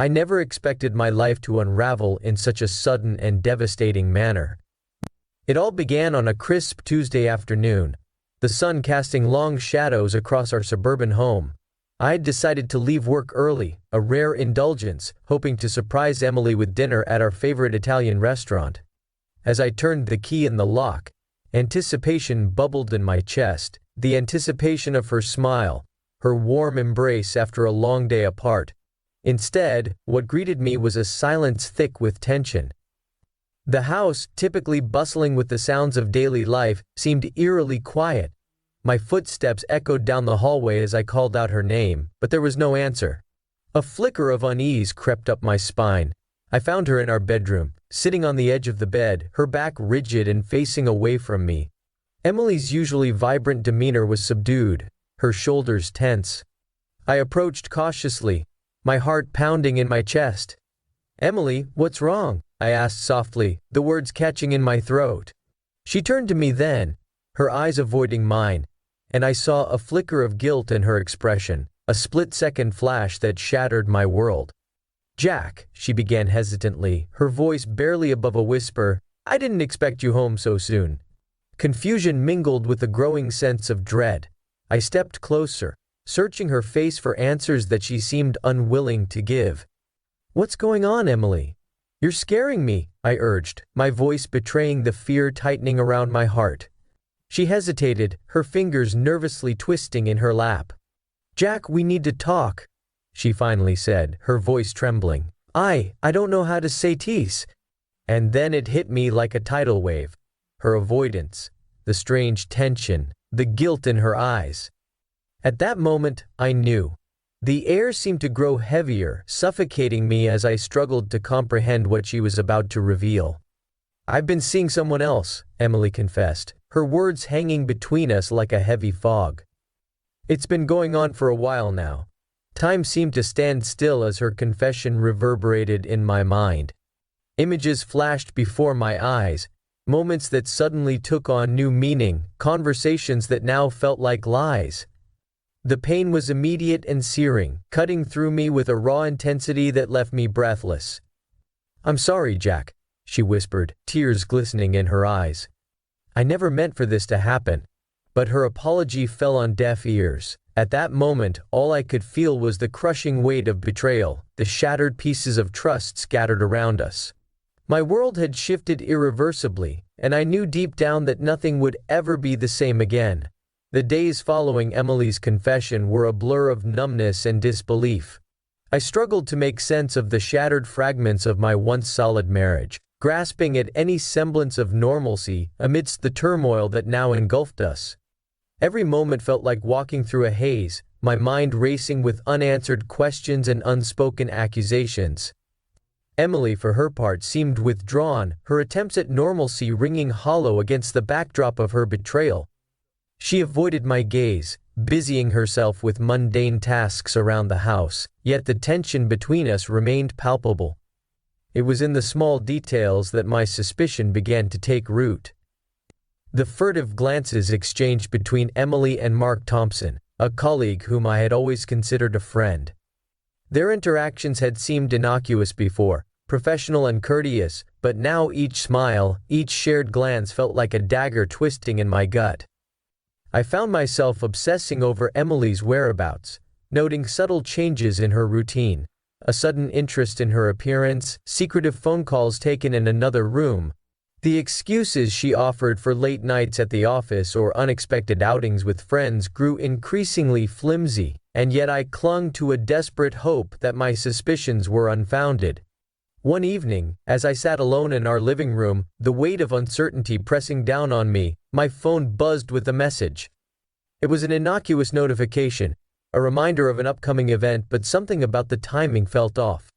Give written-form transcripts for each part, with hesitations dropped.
I never expected my life to unravel in such a sudden and devastating manner. It all began on a crisp Tuesday afternoon, the sun casting long shadows across our suburban home. I had decided to leave work early, a rare indulgence, hoping to surprise Emily with dinner at our favorite Italian restaurant. As I turned the key in the lock, anticipation bubbled in my chest, the anticipation of her smile, her warm embrace after a long day apart. Instead, what greeted me was a silence thick with tension. The house, typically bustling with the sounds of daily life, seemed eerily quiet. My footsteps echoed down the hallway as I called out her name, but there was no answer. A flicker of unease crept up my spine. I found her in our bedroom, sitting on the edge of the bed, her back rigid and facing away from me. Emily's usually vibrant demeanor was subdued, her shoulders tense. I approached cautiously, my heart pounding in my chest. "Emily, what's wrong?" I asked softly, the words catching in my throat. She turned to me then, her eyes avoiding mine, and I saw a flicker of guilt in her expression, a split-second flash that shattered my world. "Jack," she began hesitantly, her voice barely above a whisper, "I didn't expect you home so soon." Confusion mingled with a growing sense of dread. I stepped closer, searching her face for answers that she seemed unwilling to give. "What's going on, Emily? You're scaring me," I urged, my voice betraying the fear tightening around my heart. She hesitated, her fingers nervously twisting in her lap. "Jack, we need to talk," she finally said, her voice trembling. I don't know how to say this." And then it hit me like a tidal wave. Her avoidance, the strange tension, the guilt in her eyes. At that moment, I knew. The air seemed to grow heavier, suffocating me as I struggled to comprehend what she was about to reveal. "I've been seeing someone else," Emily confessed, her words hanging between us like a heavy fog. "It's been going on for a while now." Time seemed to stand still as her confession reverberated in my mind. Images flashed before my eyes, moments that suddenly took on new meaning, conversations that now felt like lies. The pain was immediate and searing, cutting through me with a raw intensity that left me breathless. "I'm sorry, Jack," she whispered, tears glistening in her eyes. "I never meant for this to happen." But her apology fell on deaf ears. At that moment, all I could feel was the crushing weight of betrayal, the shattered pieces of trust scattered around us. My world had shifted irreversibly, and I knew deep down that nothing would ever be the same again. The days following Emily's confession were a blur of numbness and disbelief. I struggled to make sense of the shattered fragments of my once solid marriage, grasping at any semblance of normalcy amidst the turmoil that now engulfed us. Every moment felt like walking through a haze, my mind racing with unanswered questions and unspoken accusations. Emily, for her part, seemed withdrawn, her attempts at normalcy ringing hollow against the backdrop of her betrayal. She avoided my gaze, busying herself with mundane tasks around the house, yet the tension between us remained palpable. It was in the small details that my suspicion began to take root. The furtive glances exchanged between Emily and Mark Thompson, a colleague whom I had always considered a friend. Their interactions had seemed innocuous before, professional and courteous, but now each smile, each shared glance felt like a dagger twisting in my gut. I found myself obsessing over Emily's whereabouts, noting subtle changes in her routine, a sudden interest in her appearance, secretive phone calls taken in another room. The excuses she offered for late nights at the office or unexpected outings with friends grew increasingly flimsy, and yet I clung to a desperate hope that my suspicions were unfounded. One evening, as I sat alone in our living room, the weight of uncertainty pressing down on me, my phone buzzed with a message. It was an innocuous notification, a reminder of an upcoming event, but something about the timing felt off.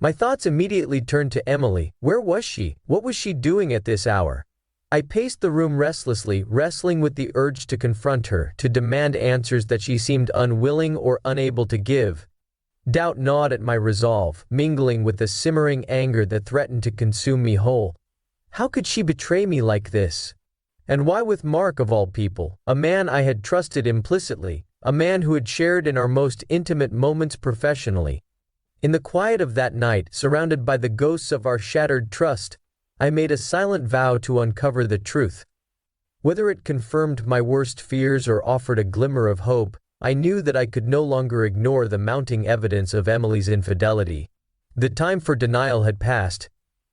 My thoughts immediately turned to Emily. Where was she? What was she doing at this hour? I paced the room restlessly, wrestling with the urge to confront her, to demand answers that she seemed unwilling or unable to give. Doubt gnawed at my resolve, mingling with the simmering anger that threatened to consume me whole. How could she betray me like this? And why with Mark of all people, a man I had trusted implicitly, a man who had shared in our most intimate moments professionally? In the quiet of that night, surrounded by the ghosts of our shattered trust, I made a silent vow to uncover the truth. Whether it confirmed my worst fears or offered a glimmer of hope, I knew that I could no longer ignore the mounting evidence of Emily's infidelity. The time for denial had passed.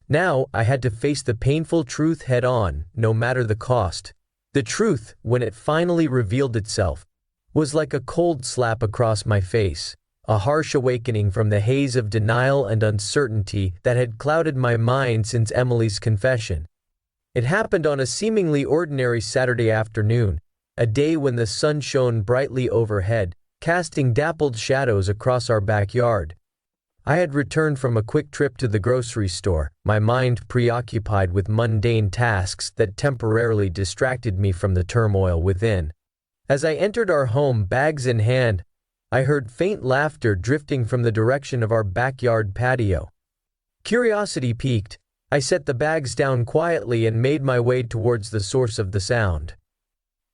Now, I had to face the painful truth head-on, no matter the cost. The truth, when it finally revealed itself, was like a cold slap across my face, a harsh awakening from the haze of denial and uncertainty that had clouded my mind since Emily's confession. It happened on a seemingly ordinary Saturday afternoon, a day when the sun shone brightly overhead, casting dappled shadows across our backyard. I had returned from a quick trip to the grocery store, my mind preoccupied with mundane tasks that temporarily distracted me from the turmoil within. As I entered our home, bags in hand, I heard faint laughter drifting from the direction of our backyard patio. Curiosity piqued, I set the bags down quietly and made my way towards the source of the sound.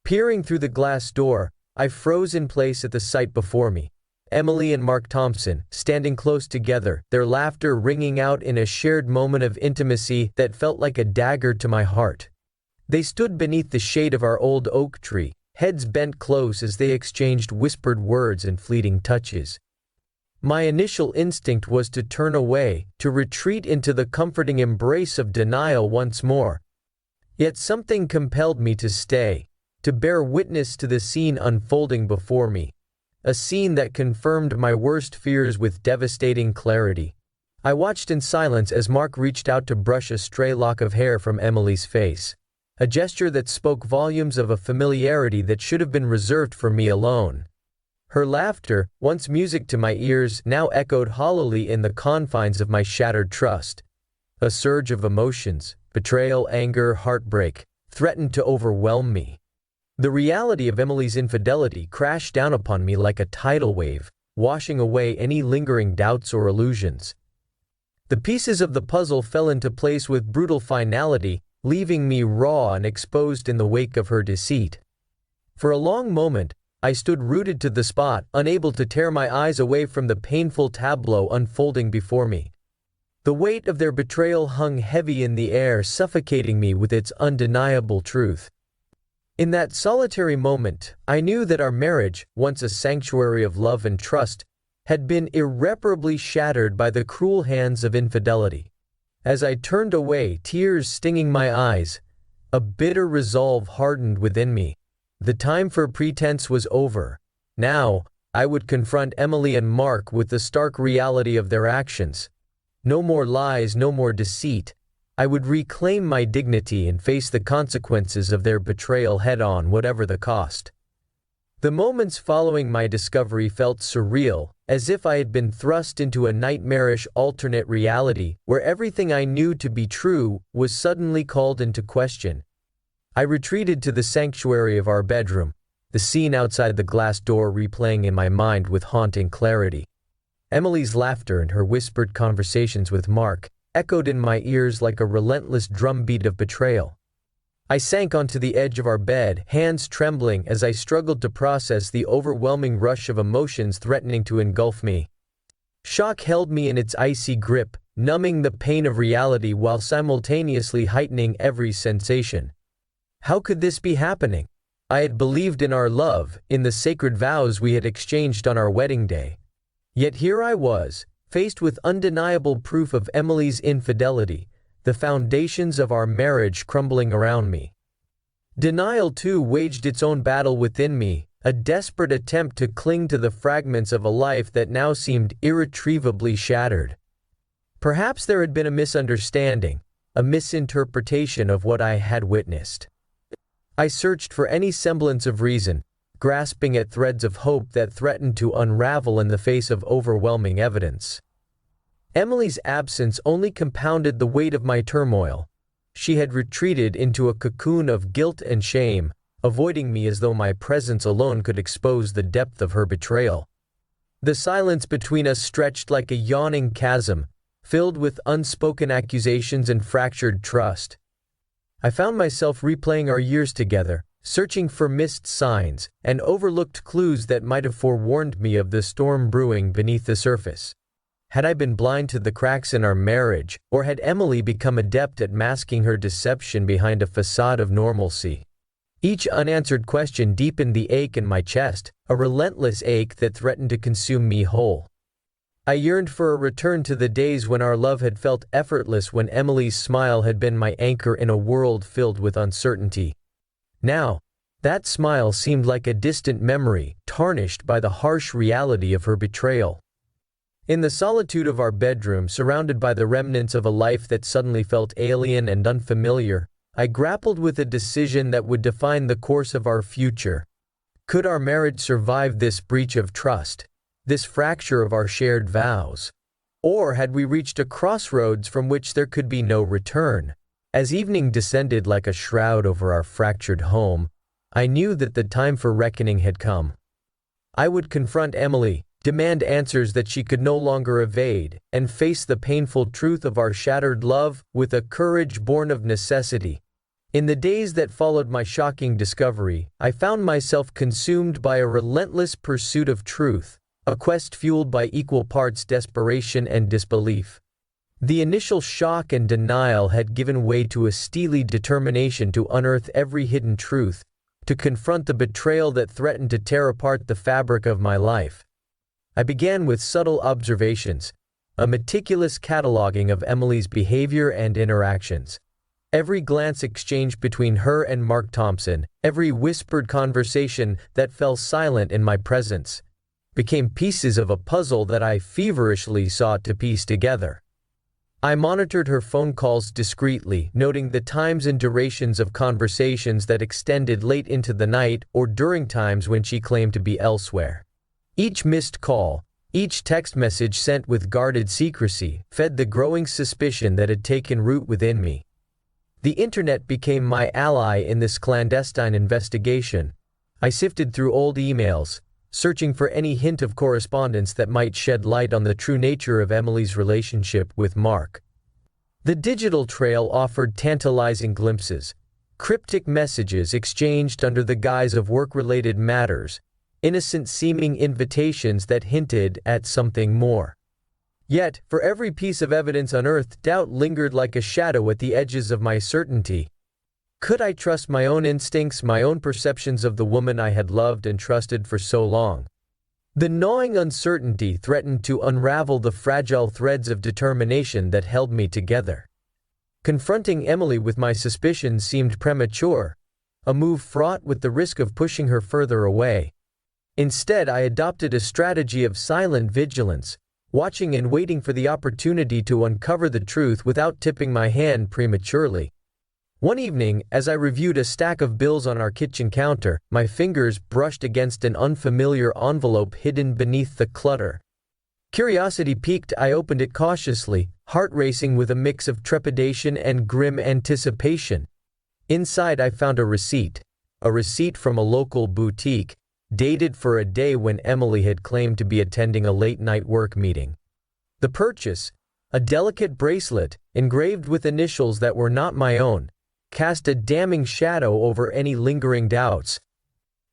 Peering through the glass door, I froze in place at the sight before me. Emily and Mark Thompson, standing close together, their laughter ringing out in a shared moment of intimacy that felt like a dagger to my heart. They stood beneath the shade of our old oak tree, heads bent close as they exchanged whispered words and fleeting touches. My initial instinct was to turn away, to retreat into the comforting embrace of denial once more. Yet something compelled me to stay, to bear witness to the scene unfolding before me. A scene that confirmed my worst fears with devastating clarity. I watched in silence as Mark reached out to brush a stray lock of hair from Emily's face, a gesture that spoke volumes of a familiarity that should have been reserved for me alone. Her laughter, once music to my ears, now echoed hollowly in the confines of my shattered trust. A surge of emotions, betrayal, anger, heartbreak, threatened to overwhelm me. The reality of Emily's infidelity crashed down upon me like a tidal wave, washing away any lingering doubts or illusions. The pieces of the puzzle fell into place with brutal finality, leaving me raw and exposed in the wake of her deceit. For a long moment, I stood rooted to the spot, unable to tear my eyes away from the painful tableau unfolding before me. The weight of their betrayal hung heavy in the air, suffocating me with its undeniable truth. In that solitary moment, I knew that our marriage, once a sanctuary of love and trust, had been irreparably shattered by the cruel hands of infidelity. As I turned away, tears stinging my eyes, a bitter resolve hardened within me. The time for pretense was over. Now, I would confront Emily and Mark with the stark reality of their actions. No more lies, no more deceit. I would reclaim my dignity and face the consequences of their betrayal head-on, whatever the cost. The moments following my discovery felt surreal, as if I had been thrust into a nightmarish alternate reality where everything I knew to be true was suddenly called into question. I retreated to the sanctuary of our bedroom, the scene outside the glass door replaying in my mind with haunting clarity. Emily's laughter and her whispered conversations with Mark echoed in my ears like a relentless drumbeat of betrayal. I sank onto the edge of our bed, hands trembling as I struggled to process the overwhelming rush of emotions threatening to engulf me. Shock held me in its icy grip, numbing the pain of reality while simultaneously heightening every sensation. How could this be happening? I had believed in our love, in the sacred vows we had exchanged on our wedding day. Yet here I was, faced with undeniable proof of Emily's infidelity, the foundations of our marriage crumbling around me. Denial too waged its own battle within me, a desperate attempt to cling to the fragments of a life that now seemed irretrievably shattered. Perhaps there had been a misunderstanding, a misinterpretation of what I had witnessed. I searched for any semblance of reason, grasping at threads of hope that threatened to unravel in the face of overwhelming evidence. Emily's absence only compounded the weight of my turmoil. She had retreated into a cocoon of guilt and shame, avoiding me as though my presence alone could expose the depth of her betrayal. The silence between us stretched like a yawning chasm, filled with unspoken accusations and fractured trust. I found myself replaying our years together, searching for missed signs and overlooked clues that might have forewarned me of the storm brewing beneath the surface. Had I been blind to the cracks in our marriage, or had Emily become adept at masking her deception behind a facade of normalcy? Each unanswered question deepened the ache in my chest, a relentless ache that threatened to consume me whole. I yearned for a return to the days when our love had felt effortless, when Emily's smile had been my anchor in a world filled with uncertainty. Now, that smile seemed like a distant memory, tarnished by the harsh reality of her betrayal. In the solitude of our bedroom, surrounded by the remnants of a life that suddenly felt alien and unfamiliar, I grappled with a decision that would define the course of our future. Could our marriage survive this breach of trust, this fracture of our shared vows? Or had we reached a crossroads from which there could be no return? As evening descended like a shroud over our fractured home, I knew that the time for reckoning had come. I would confront Emily, demand answers that she could no longer evade, and face the painful truth of our shattered love with a courage born of necessity. In the days that followed my shocking discovery, I found myself consumed by a relentless pursuit of truth, a quest fueled by equal parts desperation and disbelief. The initial shock and denial had given way to a steely determination to unearth every hidden truth, to confront the betrayal that threatened to tear apart the fabric of my life. I began with subtle observations, a meticulous cataloging of Emily's behavior and interactions. Every glance exchanged between her and Mark Thompson, every whispered conversation that fell silent in my presence, became pieces of a puzzle that I feverishly sought to piece together. I monitored her phone calls discreetly, noting the times and durations of conversations that extended late into the night or during times when she claimed to be elsewhere. Each missed call, each text message sent with guarded secrecy, fed the growing suspicion that had taken root within me. The internet became my ally in this clandestine investigation. I sifted through old emails, searching for any hint of correspondence that might shed light on the true nature of Emily's relationship with Mark. The digital trail offered tantalizing glimpses, cryptic messages exchanged under the guise of work-related matters, innocent-seeming invitations that hinted at something more. Yet, for every piece of evidence unearthed, doubt lingered like a shadow at the edges of my certainty. Could I trust my own instincts, my own perceptions of the woman I had loved and trusted for so long? The gnawing uncertainty threatened to unravel the fragile threads of determination that held me together. Confronting Emily with my suspicions seemed premature, a move fraught with the risk of pushing her further away. Instead, I adopted a strategy of silent vigilance, watching and waiting for the opportunity to uncover the truth without tipping my hand prematurely. One evening, as I reviewed a stack of bills on our kitchen counter, my fingers brushed against an unfamiliar envelope hidden beneath the clutter. Curiosity piqued, I opened it cautiously, heart racing with a mix of trepidation and grim anticipation. Inside, I found a receipt from a local boutique, dated for a day when Emily had claimed to be attending a late-night work meeting. The purchase, a delicate bracelet engraved with initials that were not my own, cast a damning shadow over any lingering doubts.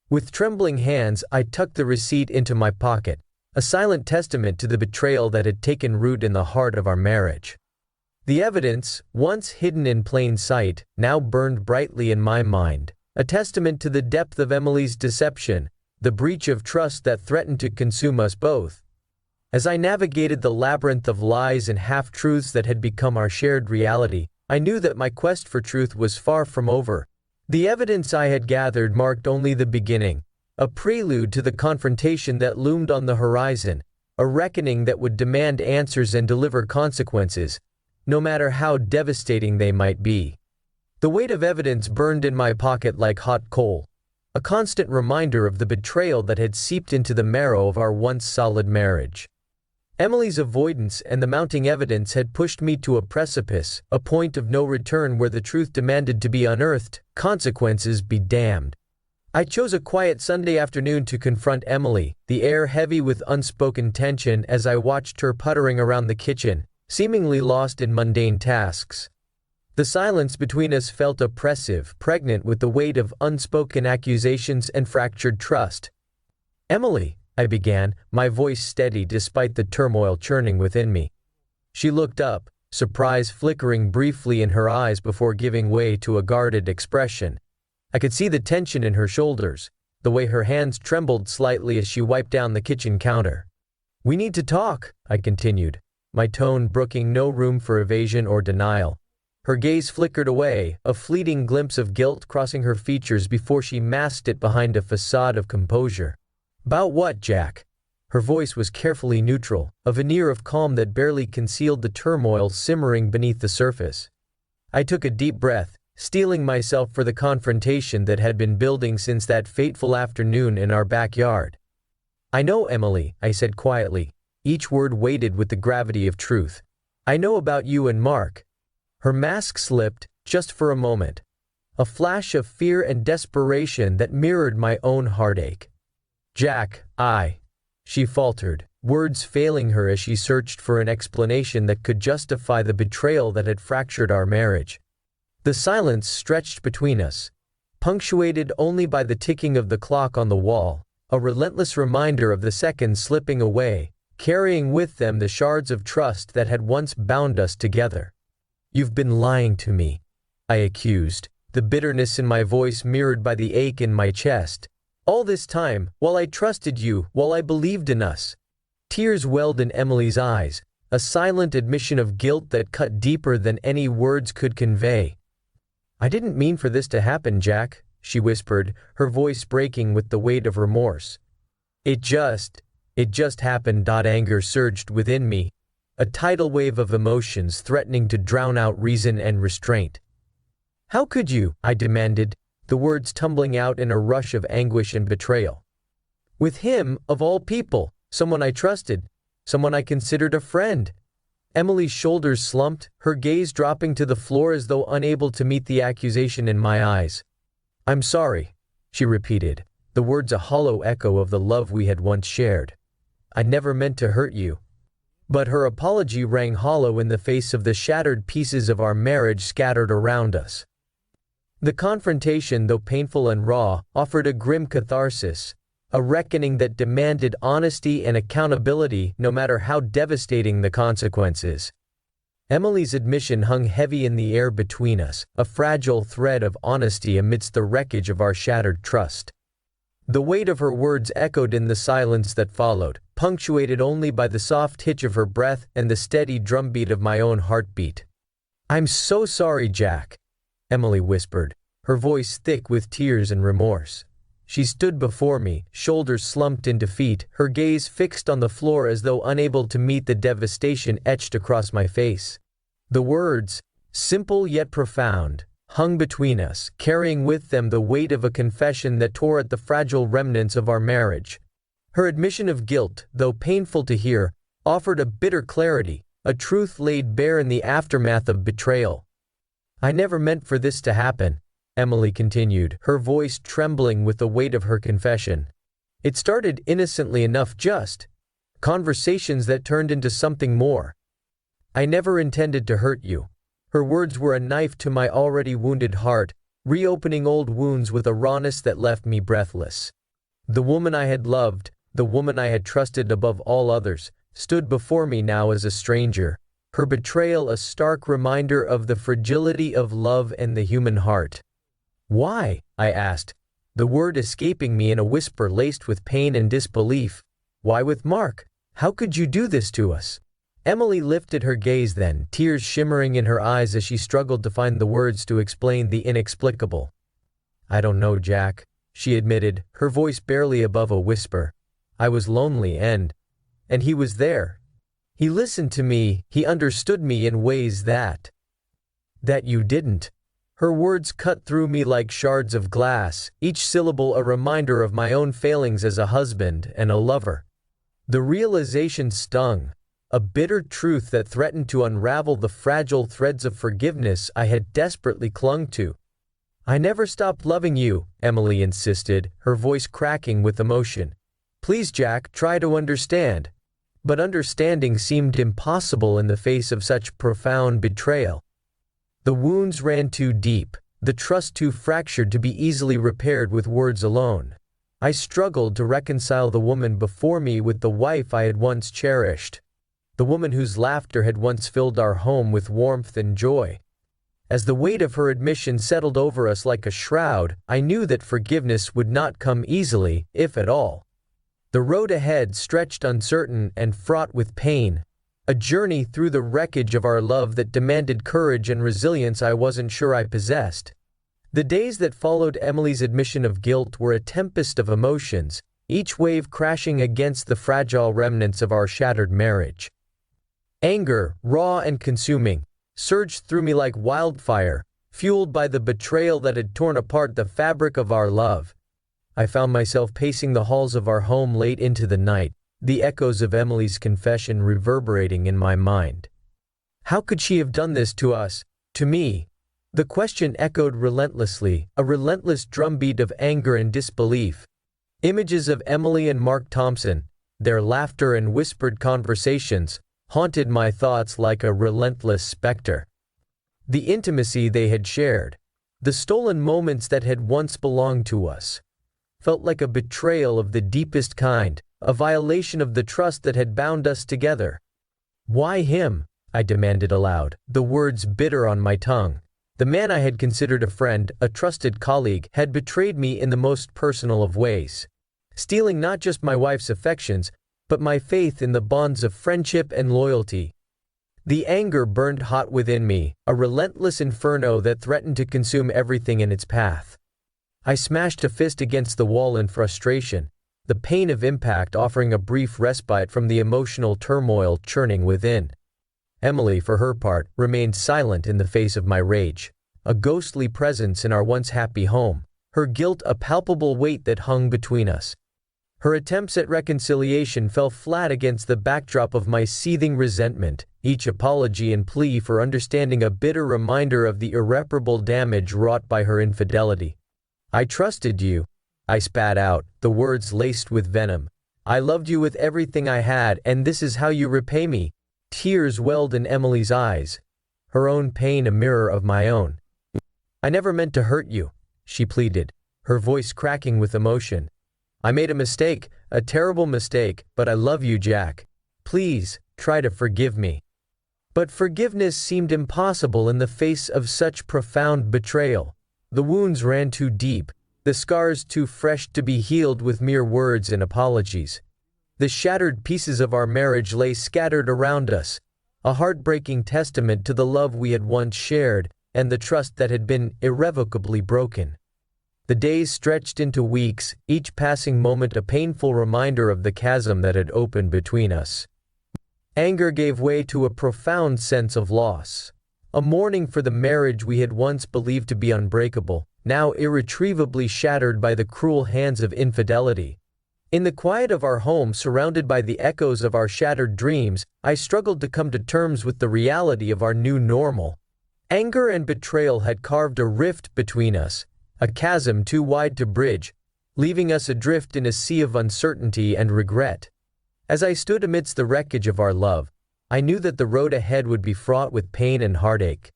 With trembling hands, I tucked the receipt into my pocket, a silent testament to the betrayal that had taken root in the heart of our marriage. The evidence, once hidden in plain sight, now burned brightly in my mind, a testament to the depth of Emily's deception, the breach of trust that threatened to consume us both. As I navigated the labyrinth of lies and half-truths that had become our shared reality, I knew that my quest for truth was far from over. The evidence I had gathered marked only the beginning, a prelude to the confrontation that loomed on the horizon, a reckoning that would demand answers and deliver consequences, no matter how devastating they might be. The weight of evidence burned in my pocket like hot coal, a constant reminder of the betrayal that had seeped into the marrow of our once solid marriage. Emily's avoidance and the mounting evidence had pushed me to a precipice, a point of no return where the truth demanded to be unearthed, consequences be damned. I chose a quiet Sunday afternoon to confront Emily, the air heavy with unspoken tension as I watched her puttering around the kitchen, seemingly lost in mundane tasks. The silence between us felt oppressive, pregnant with the weight of unspoken accusations and fractured trust. "Emily," I began, my voice steady despite the turmoil churning within me. She looked up, surprise flickering briefly in her eyes before giving way to a guarded expression. I could see the tension in her shoulders, the way her hands trembled slightly as she wiped down the kitchen counter. "We need to talk," I continued, my tone brooking no room for evasion or denial. Her gaze flickered away, a fleeting glimpse of guilt crossing her features before she masked it behind a facade of composure. "About what, Jack?" Her voice was carefully neutral, a veneer of calm that barely concealed the turmoil simmering beneath the surface. I took a deep breath, steeling myself for the confrontation that had been building since that fateful afternoon in our backyard. "I know, Emily," I said quietly, each word weighted with the gravity of truth. "I know about you and Mark." Her mask slipped, just for a moment. A flash of fear and desperation that mirrored my own heartache. "Jack, she faltered, words failing her as she searched for an explanation that could justify the betrayal that had fractured our marriage. The silence stretched between us, punctuated only by the ticking of the clock on the wall, a relentless reminder of the seconds slipping away, carrying with them the shards of trust that had once bound us together. "You've been lying to me," I accused, the bitterness in my voice mirrored by the ache in my chest. "All this time, while I trusted you, while I believed in us." Tears welled in Emily's eyes, a silent admission of guilt that cut deeper than any words could convey. "I didn't mean for this to happen, Jack," she whispered, her voice breaking with the weight of remorse. It just happened." Anger surged within me, a tidal wave of emotions threatening to drown out reason and restraint. "How could you?" I demanded, the words tumbling out in a rush of anguish and betrayal. "With him, of all people, someone I trusted, someone I considered a friend." Emily's shoulders slumped, her gaze dropping to the floor as though unable to meet the accusation in my eyes. "I'm sorry," she repeated, the words a hollow echo of the love we had once shared. "I never meant to hurt you." But her apology rang hollow in the face of the shattered pieces of our marriage scattered around us. The confrontation, though painful and raw, offered a grim catharsis, a reckoning that demanded honesty and accountability no matter how devastating the consequences. Emily's admission hung heavy in the air between us, a fragile thread of honesty amidst the wreckage of our shattered trust. The weight of her words echoed in the silence that followed, punctuated only by the soft hitch of her breath and the steady drumbeat of my own heartbeat. "I'm so sorry, Jack," Emily whispered, her voice thick with tears and remorse. She stood before me, shoulders slumped in defeat, her gaze fixed on the floor as though unable to meet the devastation etched across my face. The words, simple yet profound, hung between us, carrying with them the weight of a confession that tore at the fragile remnants of our marriage. Her admission of guilt, though painful to hear, offered a bitter clarity, a truth laid bare in the aftermath of betrayal. "I never meant for this to happen," Emily continued, her voice trembling with the weight of her confession. "It started innocently enough, just conversations that turned into something more. I never intended to hurt you." Her words were a knife to my already wounded heart, reopening old wounds with a rawness that left me breathless. The woman I had loved, the woman I had trusted above all others, stood before me now as a stranger, her betrayal a stark reminder of the fragility of love and the human heart. "Why?" I asked, the word escaping me in a whisper laced with pain and disbelief. "Why with Mark? How could you do this to us?" Emily lifted her gaze then, tears shimmering in her eyes as she struggled to find the words to explain the inexplicable. "I don't know, Jack," she admitted, her voice barely above a whisper. "I was lonely and he was there. He listened to me, he understood me in ways that you didn't." Her words cut through me like shards of glass, each syllable a reminder of my own failings as a husband and a lover. The realization stung, a bitter truth that threatened to unravel the fragile threads of forgiveness I had desperately clung to. "I never stopped loving you," Emily insisted, her voice cracking with emotion. "Please, Jack, try to understand." But understanding seemed impossible in the face of such profound betrayal. The wounds ran too deep, the trust too fractured to be easily repaired with words alone. I struggled to reconcile the woman before me with the wife I had once cherished, the woman whose laughter had once filled our home with warmth and joy. As the weight of her admission settled over us like a shroud, I knew that forgiveness would not come easily, if at all. The road ahead stretched uncertain and fraught with pain, a journey through the wreckage of our love that demanded courage and resilience I wasn't sure I possessed. The days that followed Emily's admission of guilt were a tempest of emotions, each wave crashing against the fragile remnants of our shattered marriage. Anger, raw and consuming, surged through me like wildfire, fueled by the betrayal that had torn apart the fabric of our love. I found myself pacing the halls of our home late into the night, the echoes of Emily's confession reverberating in my mind. How could she have done this to us, to me? The question echoed relentlessly, a relentless drumbeat of anger and disbelief. Images of Emily and Mark Thompson, their laughter and whispered conversations, haunted my thoughts like a relentless specter. The intimacy they had shared, the stolen moments that had once belonged to us, felt like a betrayal of the deepest kind, a violation of the trust that had bound us together. Why him? I demanded aloud, the words bitter on my tongue. The man I had considered a friend, a trusted colleague, had betrayed me in the most personal of ways, stealing not just my wife's affections, but my faith in the bonds of friendship and loyalty. The anger burned hot within me, a relentless inferno that threatened to consume everything in its path. I smashed a fist against the wall in frustration, the pain of impact offering a brief respite from the emotional turmoil churning within. Emily, for her part, remained silent in the face of my rage, a ghostly presence in our once happy home, her guilt a palpable weight that hung between us. Her attempts at reconciliation fell flat against the backdrop of my seething resentment, each apology and plea for understanding a bitter reminder of the irreparable damage wrought by her infidelity. I trusted you, I spat out, the words laced with venom. I loved you with everything I had, and this is how you repay me. Tears welled in Emily's eyes, her own pain a mirror of my own. I never meant to hurt you, she pleaded, her voice cracking with emotion. I made a mistake, a terrible mistake, but I love you, Jack. Please, try to forgive me. But forgiveness seemed impossible in the face of such profound betrayal. The wounds ran too deep, the scars too fresh to be healed with mere words and apologies. The shattered pieces of our marriage lay scattered around us, a heartbreaking testament to the love we had once shared and the trust that had been irrevocably broken. The days stretched into weeks, each passing moment a painful reminder of the chasm that had opened between us. Anger gave way to a profound sense of loss, a mourning for the marriage we had once believed to be unbreakable, now irretrievably shattered by the cruel hands of infidelity. In the quiet of our home, surrounded by the echoes of our shattered dreams, I struggled to come to terms with the reality of our new normal. Anger and betrayal had carved a rift between us, a chasm too wide to bridge, leaving us adrift in a sea of uncertainty and regret. As I stood amidst the wreckage of our love, I knew that the road ahead would be fraught with pain and heartache.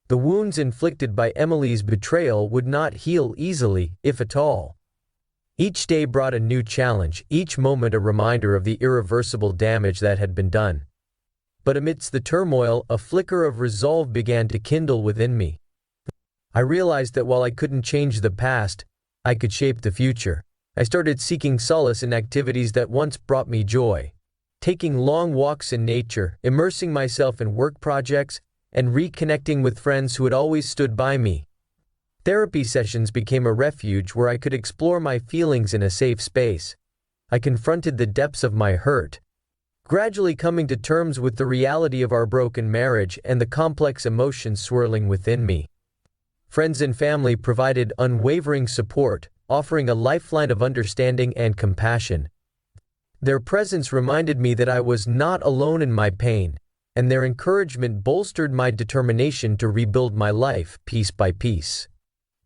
The wounds inflicted by Emily's betrayal would not heal easily, if at all. Each day brought a new challenge, each moment a reminder of the irreversible damage that had been done. But amidst the turmoil, a flicker of resolve began to kindle within me. I realized that while I couldn't change the past, I could shape the future. I started seeking solace in activities that once brought me joy, taking long walks in nature, immersing myself in work projects, and reconnecting with friends who had always stood by me. Therapy sessions became a refuge where I could explore my feelings in a safe space. I confronted the depths of my hurt, gradually coming to terms with the reality of our broken marriage and the complex emotions swirling within me. Friends and family provided unwavering support, offering a lifeline of understanding and compassion. Their presence reminded me that I was not alone in my pain, and their encouragement bolstered my determination to rebuild my life piece by piece.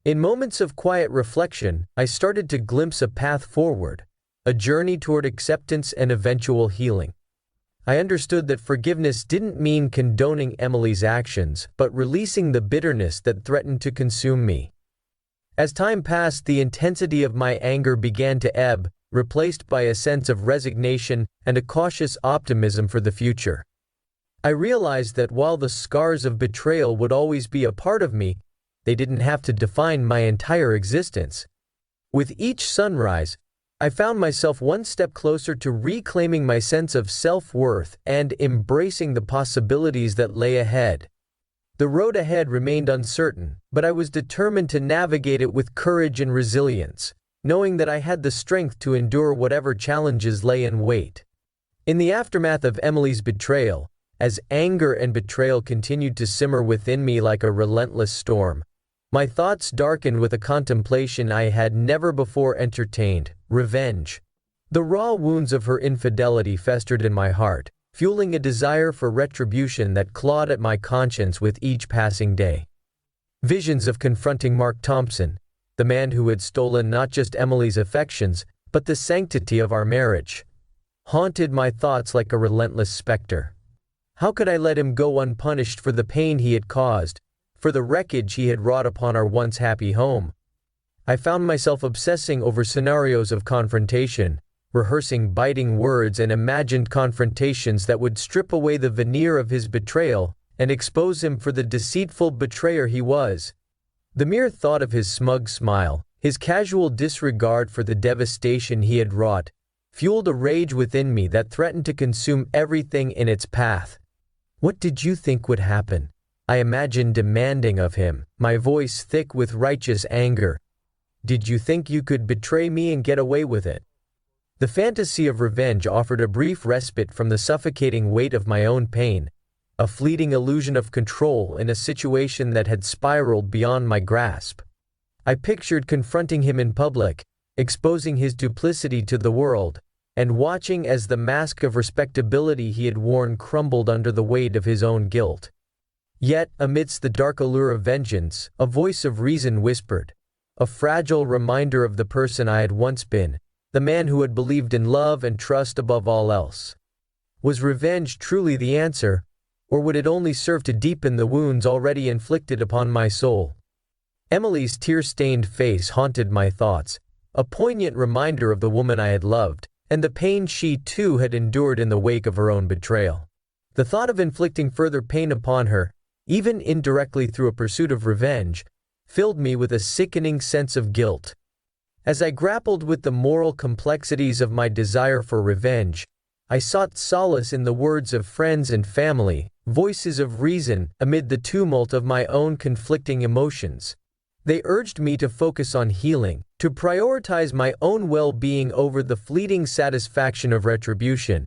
In moments of quiet reflection, I started to glimpse a path forward, a journey toward acceptance and eventual healing. I understood that forgiveness didn't mean condoning Emily's actions, but releasing the bitterness that threatened to consume me. As time passed, the intensity of my anger began to ebb, replaced by a sense of resignation and a cautious optimism for the future. I realized that while the scars of betrayal would always be a part of me, they didn't have to define my entire existence. With each sunrise, I found myself one step closer to reclaiming my sense of self-worth and embracing the possibilities that lay ahead. The road ahead remained uncertain, but I was determined to navigate it with courage and resilience, knowing that I had the strength to endure whatever challenges lay in wait. In the aftermath of Emily's betrayal, as anger and betrayal continued to simmer within me like a relentless storm, my thoughts darkened with a contemplation I had never before entertained: revenge. The raw wounds of her infidelity festered in my heart, fueling a desire for retribution that clawed at my conscience with each passing day. Visions of confronting Mark Thompson, the man who had stolen not just Emily's affections, but the sanctity of our marriage, haunted my thoughts like a relentless specter. How could I let him go unpunished for the pain he had caused, for the wreckage he had wrought upon our once happy home? I found myself obsessing over scenarios of confrontation, rehearsing biting words and imagined confrontations that would strip away the veneer of his betrayal and expose him for the deceitful betrayer he was. The mere thought of his smug smile, his casual disregard for the devastation he had wrought, fueled a rage within me that threatened to consume everything in its path. "What did you think would happen?" I imagined demanding of him, my voice thick with righteous anger. "Did you think you could betray me and get away with it?" The fantasy of revenge offered a brief respite from the suffocating weight of my own pain, a fleeting illusion of control in a situation that had spiraled beyond my grasp. I pictured confronting him in public, exposing his duplicity to the world, and watching as the mask of respectability he had worn crumbled under the weight of his own guilt. Yet, amidst the dark allure of vengeance, a voice of reason whispered, a fragile reminder of the person I had once been, the man who had believed in love and trust above all else. Was revenge truly the answer, or would it only serve to deepen the wounds already inflicted upon my soul? Emily's tear-stained face haunted my thoughts, a poignant reminder of the woman I had loved, and the pain she too had endured in the wake of her own betrayal. The thought of inflicting further pain upon her, even indirectly through a pursuit of revenge, filled me with a sickening sense of guilt. As I grappled with the moral complexities of my desire for revenge, I sought solace in the words of friends and family, voices of reason amid the tumult of my own conflicting emotions. They urged me to focus on healing, to prioritize my own well-being over the fleeting satisfaction of retribution.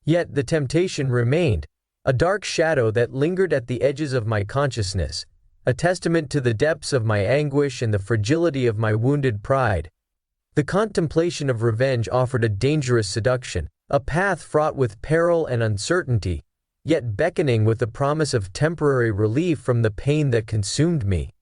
Yet the temptation remained, a dark shadow that lingered at the edges of my consciousness, a testament to the depths of my anguish and the fragility of my wounded pride. The contemplation of revenge offered a dangerous seduction, a path fraught with peril and uncertainty, yet beckoning with the promise of temporary relief from the pain that consumed me.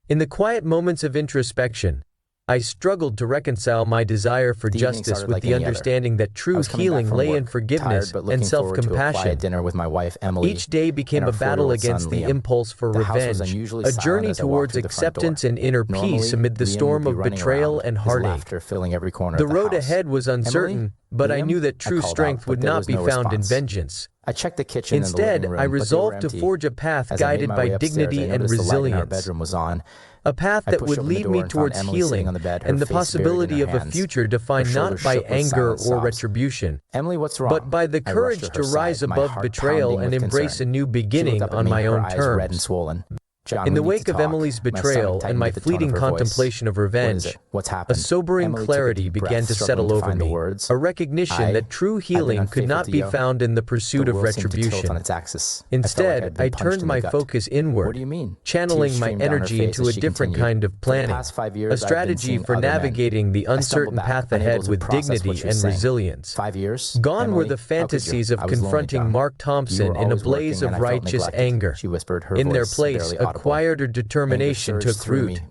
In the quiet moments of introspection, I struggled to reconcile my desire for justice with the understanding that true healing lay in forgiveness and self-compassion. Dinner with my wife, Emily, each day became a battle against the impulse for revenge, a journey towards acceptance and inner peace amid the storm of betrayal and heartache. The road ahead was uncertain, but I knew that true strength would not be found in vengeance. I checked the kitchen and the living Instead, room, I but they were resolved to empty. forge a path As I made guided my by way upstairs, dignity I and noticed the light in our resilience. bedroom was on. A path I that pushed would open the lead door me and found towards Emily sitting healing on the bed, her and the face buried in possibility her of a hands. future Her defined not shoulders by shook with anger silent or sobs. retribution, Emily, what's wrong? but by the I rushed courage her to rise side, my above heart betrayal pounding and with embrace concern. a new She beginning looked up at on me, my her own eyes red and terms. swollen. John, In the we need wake to of talk. Emily's My stomach betrayal and tightened my at the tone fleeting of her voice. contemplation of What is revenge, it? What's a happened? sobering Emily took a clarity deep began breath, to struggling settle to over find the me, words. a recognition that true I've been healing could unfaithful not to be you. found in the pursuit The of world seemed to tilt on retribution. its axis. Instead, I turned my focus What do inward, you mean? channeling Tears my streamed down her energy face into as a she different continued. kind of For the planning, past 5 years, a I've been strategy seeing for other men. navigating the I stumbled uncertain back, path unable ahead to with process dignity what she and was saying. resilience. 5 years? Gone were Emily, the how could you? fantasies of I was lonely, confronting John. Mark You Thompson were in a always blaze working of and I felt righteous neglected, anger. she whispered, her In their voice place, barely a audible. required or determination took root,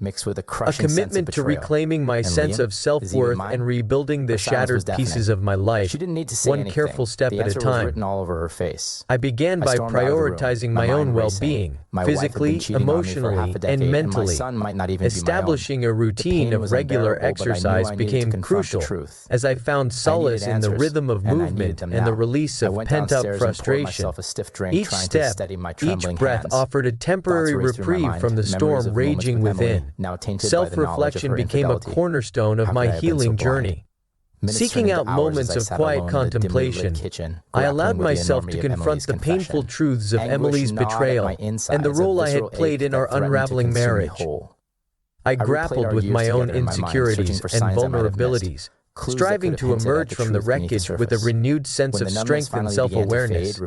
a commitment to reclaiming my sense of self-worth and rebuilding the shattered pieces of my life, one careful step at a time. I began by prioritizing my own well-being, physically, emotionally, and mentally. Establishing a routine of regular exercise became crucial, as I found solace in the rhythm of movement and the release of pent-up frustration. Each step, each breath offered a temporary reprieve from the storm raging within. Self-reflection became a cornerstone of my healing journey. Seeking out moments of quiet contemplation, I allowed myself to confront the painful truths of Emily's betrayal and the role I had played in our unraveling marriage. I grappled with my own insecurities and vulnerabilities, striving to emerge from the wreckage with a renewed sense of strength and self-awareness.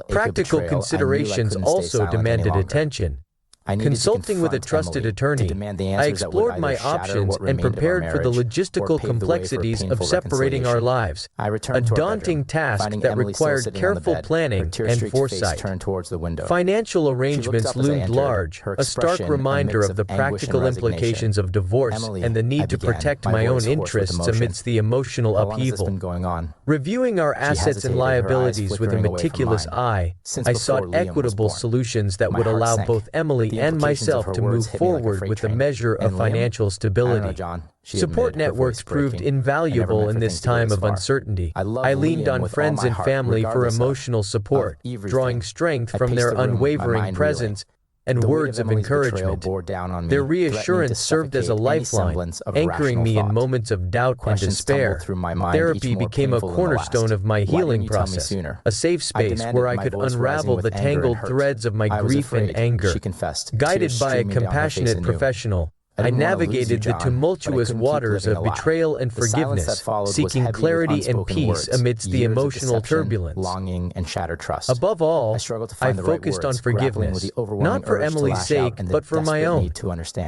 Practical considerations also demanded attention. Consulting with a trusted attorney, I explored my options and prepared for the logistical complexities of separating our lives, a daunting task that required careful planning and foresight. Financial arrangements loomed large, a stark reminder of the practical implications of divorce and the need to protect my own interests amidst the emotional upheaval. Reviewing our assets and liabilities with a meticulous eye, I sought equitable solutions that would allow both Emily and myself to move forward with a measure of financial stability. Support networks proved invaluable in this time of uncertainty. I leaned on friends and family for emotional support, drawing strength from their unwavering presence and words of encouragement. Their reassurance served as a lifeline, anchoring me in moments of doubt and despair. Therapy became a cornerstone of my healing process, a safe space where I could unravel the tangled threads of my grief and anger. Guided by a compassionate professional, I navigated the tumultuous waters of betrayal and forgiveness, seeking clarity and peace amidst the emotional turbulence. Above all, I focused on forgiveness, not for Emily's sake, but for my own,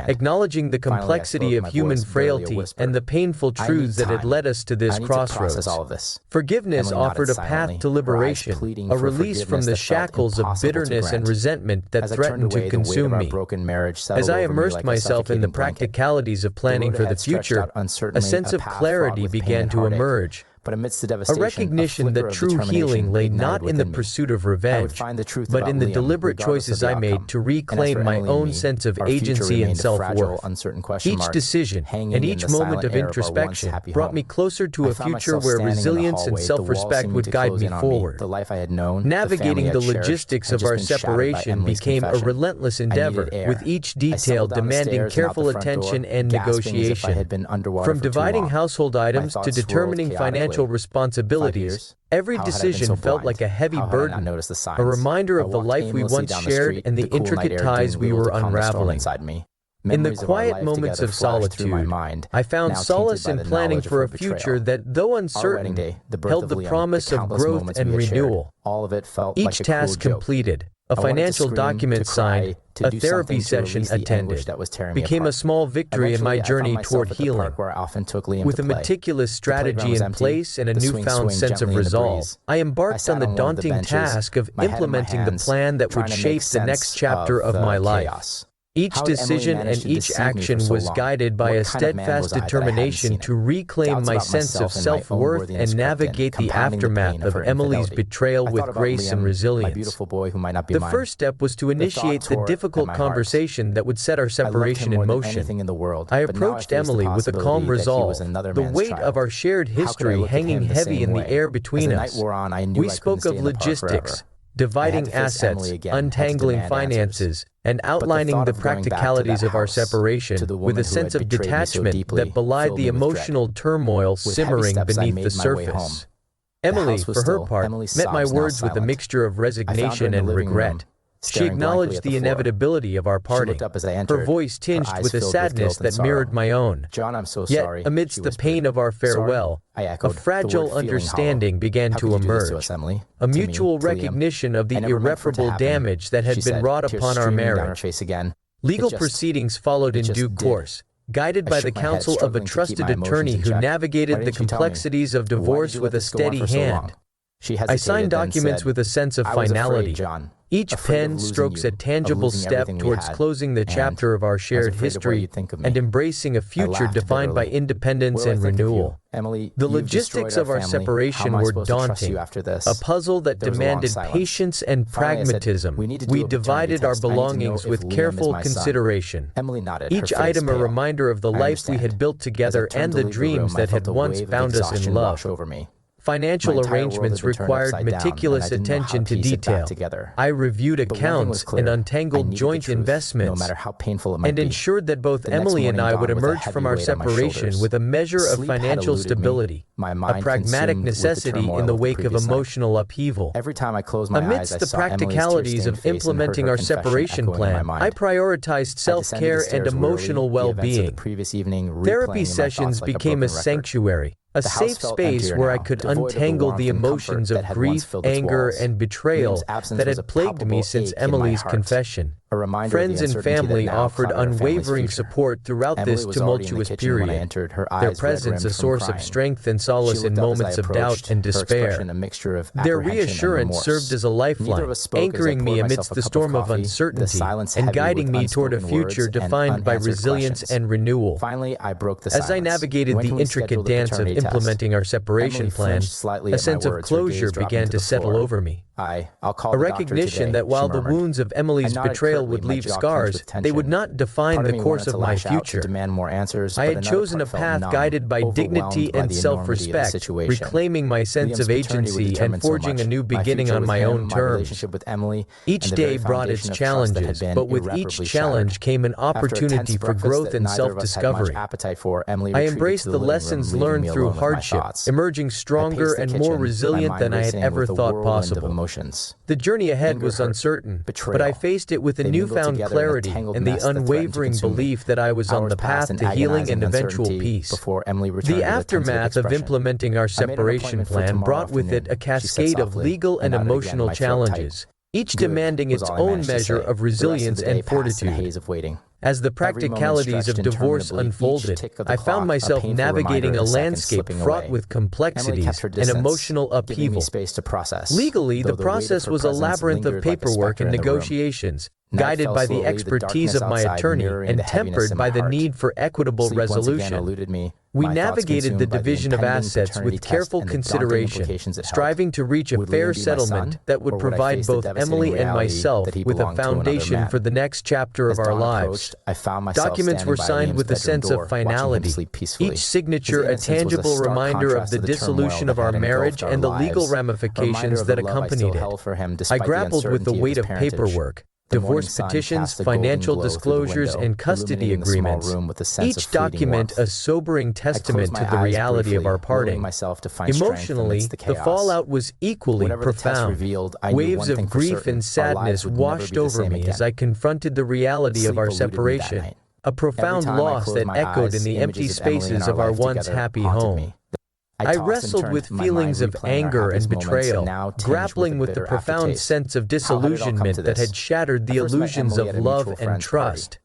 acknowledging the complexity of human frailty and the painful truths that had led us to this crossroads. Forgiveness offered a path to liberation, a release from the shackles of bitterness and resentment that threatened to consume me. As I immersed myself in the practicalities of planning for the future, a sense of clarity began to emerge. A recognition that true healing lay not in the pursuit of revenge, but in the deliberate choices I made to reclaim my own sense of agency and self-worth. Each decision and each moment of introspection brought me closer to a future where resilience and self-respect would guide me forward. Navigating the logistics of our separation became a relentless endeavor, with each detail demanding careful attention and negotiation. From dividing household items to determining financial responsibilities, every decision felt like a heavy burden, a reminder of the life we once shared and the intricate ties we were unraveling. In the quiet moments of solitude, I found solace in planning for a future that, though uncertain, held the promise of growth and renewal. Each task completed, a financial document signed, a therapy session attended, became a small victory in my journey toward healing. With a meticulous strategy in place and a newfound sense of resolve, I embarked on the daunting task of implementing the plan that would shape the next chapter of my life. Each decision and each action was guided by a steadfast determination to reclaim my sense of self-worth and navigate the aftermath of Emily's betrayal with grace and resilience. The first step was to initiate the difficult conversation that would set our separation in motion. I approached Emily with a calm resolve, the weight of our shared history hanging heavy in the air between us. We spoke of logistics, dividing assets, untangling finances, and outlining the practicalities of our separation with a sense of detachment that belied the emotional turmoil simmering beneath the surface. Emily, for her part, met my words with a mixture of resignation and regret. She acknowledged the inevitability of our parting, her voice tinged with a sadness that mirrored my own. Yet, amidst the pain of our farewell, a fragile understanding began to emerge, a mutual recognition of the irreparable damage that had been wrought upon our marriage. Legal proceedings followed in due course, guided by the counsel of a trusted attorney who navigated the complexities of divorce with a steady hand. I signed documents with a sense of finality. Each pen strokes a tangible step towards closing the chapter of our shared history and embracing a future defined by independence and renewal. The logistics of our separation were daunting, a puzzle that demanded patience and pragmatism. We divided our belongings with careful consideration, each item a reminder of the life we had built together and the dreams that had once bound us in love. Financial arrangements required meticulous attention to detail. I reviewed accounts and untangled joint investments, and ensured that both Emily and I would emerge from our separation with a measure of financial stability, a pragmatic necessity in the wake of emotional upheaval. Amidst the practicalities of implementing our separation plan, I prioritized self-care and emotional well-being. Therapy sessions became a sanctuary, a safe space where I could untangle the emotions of grief, anger, and betrayal that had plagued me since Emily's confession. Friends and family offered unwavering support throughout this tumultuous period, their presence a source of strength and solace in moments of doubt and despair. Their reassurance served as a lifeline, anchoring me amidst the storm of uncertainty and guiding me toward a future defined by resilience and renewal. As I navigated the intricate dance of implementing our separation plan, a sense of closure began to settle over me. A recognition that while the wounds of Emily's betrayal would leave scars, they would not define the course of my future. I had chosen a path guided by dignity and self-respect, reclaiming my sense of agency and forging a new beginning on my own terms. Each day brought its challenges, but with each challenge came an opportunity for growth and self-discovery. I embraced the lessons learned through hardship, emerging stronger and more resilient than I had ever thought possible. The journey ahead was uncertain, but I faced it with a newfound clarity and the unwavering belief that I was on the path to healing and eventual peace. The aftermath of implementing our separation plan brought with it a cascade of legal and emotional challenges, each demanding its own measure of resilience and fortitude. As the practicalities of divorce unfolded, I found myself navigating a landscape fraught with complexities and emotional upheaval. Legally, the process was a labyrinth of paperwork and negotiations, guided by the expertise of my attorney and tempered by the need for equitable resolution. We navigated the division of assets with careful consideration, striving to reach a fair settlement that would provide both Emily and myself with a foundation for the next chapter of our lives. Documents were signed with a sense of finality, each signature a tangible reminder of the dissolution of our marriage and the legal ramifications that accompanied it. I grappled with the weight of paperwork, divorce petitions, financial disclosures, and custody agreements, each document a sobering testament to the reality of our parting. Emotionally, the fallout was equally profound. Waves of grief and sadness washed over me as I confronted the reality of our separation, a profound loss that echoed in the empty spaces of our once happy home. I wrestled with feelings of anger and betrayal, grappling with the profound sense of disillusionment that had shattered the illusions of love and trust.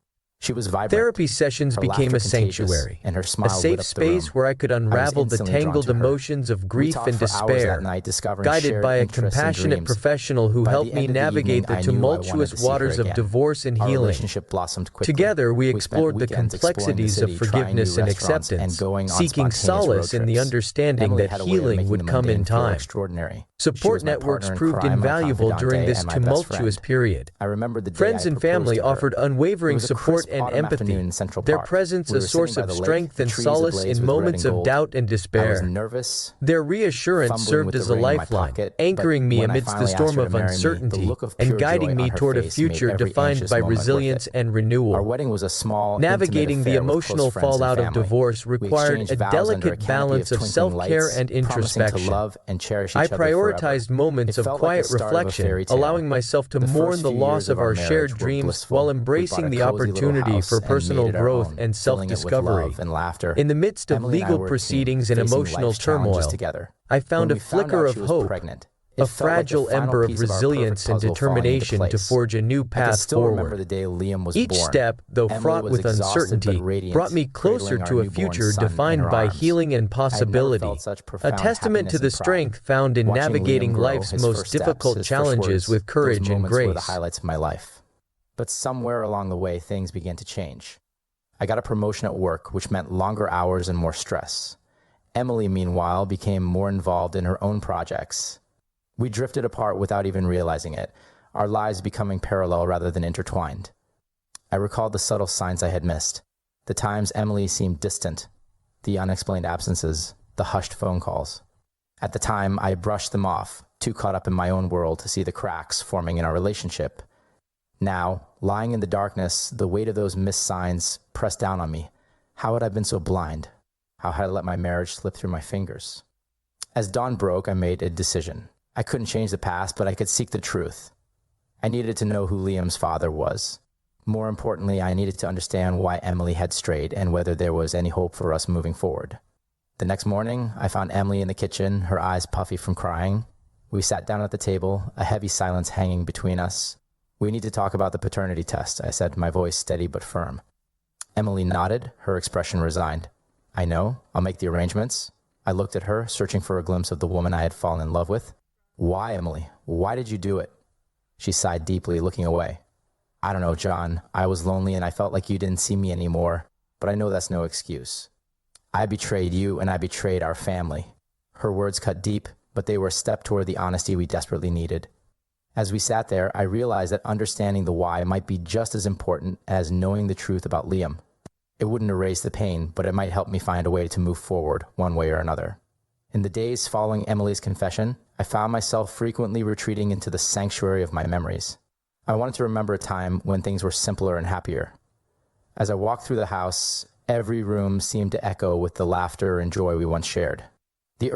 Therapy sessions became a sanctuary, a safe space where I could unravel the tangled emotions of grief and despair, guided by a compassionate professional who helped me navigate the tumultuous waters of divorce and healing. Together, we explored the complexities of forgiveness and acceptance, seeking solace in the understanding that healing would come in time. Support networks proved invaluable during this tumultuous period. Friends and family offered unwavering support and empathy, their presence a source of strength and solace in moments of doubt and despair. Their reassurance served as a lifeline, anchoring me amidst the storm of uncertainty and guiding me toward a future defined by resilience and renewal. Navigating the emotional fallout of divorce required a delicate balance of self-care and introspection. I prioritized moments of quiet reflection, allowing myself to mourn the loss of our shared dreams while embracing the opportunity for personal growth and self-discovery. In the midst of legal proceedings and emotional turmoil, I found a flicker of hope. a fragile ember of resilience and determination to forge a new path forward. The day Liam was Each born. step, though Emily fraught was with exhausted but uncertainty, radiant, brought me closer cradling to our a newborn future son in defined her by arms. healing and I had never possibility, felt such a profound testament to happiness the and pride. strength found in Watching navigating Liam grow, life's his most first steps, difficult his first challenges words, with courage those and moments were the grace. highlights of my life. But somewhere along the way, things began to change. I got a promotion at work, which meant longer hours and more stress. Emily, meanwhile, became more involved in her own projects. We drifted apart without even realizing it, our lives becoming parallel rather than intertwined. I recalled the subtle signs I had missed, the times Emily seemed distant, the unexplained absences, the hushed phone calls. At the time, I brushed them off, too caught up in my own world to see the cracks forming in our relationship. Now, lying in the darkness, the weight of those missed signs pressed down on me. How had I been so blind? How had I let my marriage slip through my fingers? As dawn broke, I made a decision. I couldn't change the past, but I could seek the truth. I needed to know who Liam's father was. More importantly, I needed to understand why Emily had strayed and whether there was any hope for us moving forward. The next morning, I found Emily in the kitchen, her eyes puffy from crying. We sat down at the table, a heavy silence hanging between us. "We need to talk about the paternity test," I said, my voice steady but firm. Emily nodded, her expression resigned. "I know. I'll make the arrangements." I looked at her, searching for a glimpse of the woman I had fallen in love with. "Why, Emily? Why did you do it?" She sighed deeply, looking away. "I don't know, John. I was lonely and I felt like you didn't see me anymore, but I know that's no excuse. I betrayed you and I betrayed our family." Her words cut deep, but they were a step toward the honesty we desperately needed. As we sat there, I realized that understanding the why might be just as important as knowing the truth about Liam. It wouldn't erase the pain, but it might help me find a way to move forward, one way or another. In the days following Emily's confession, I found myself frequently retreating into the sanctuary of my memories. I wanted to remember a time when things were simpler and happier. As I walked through the house, every room seemed to echo with the laughter and joy we once shared. The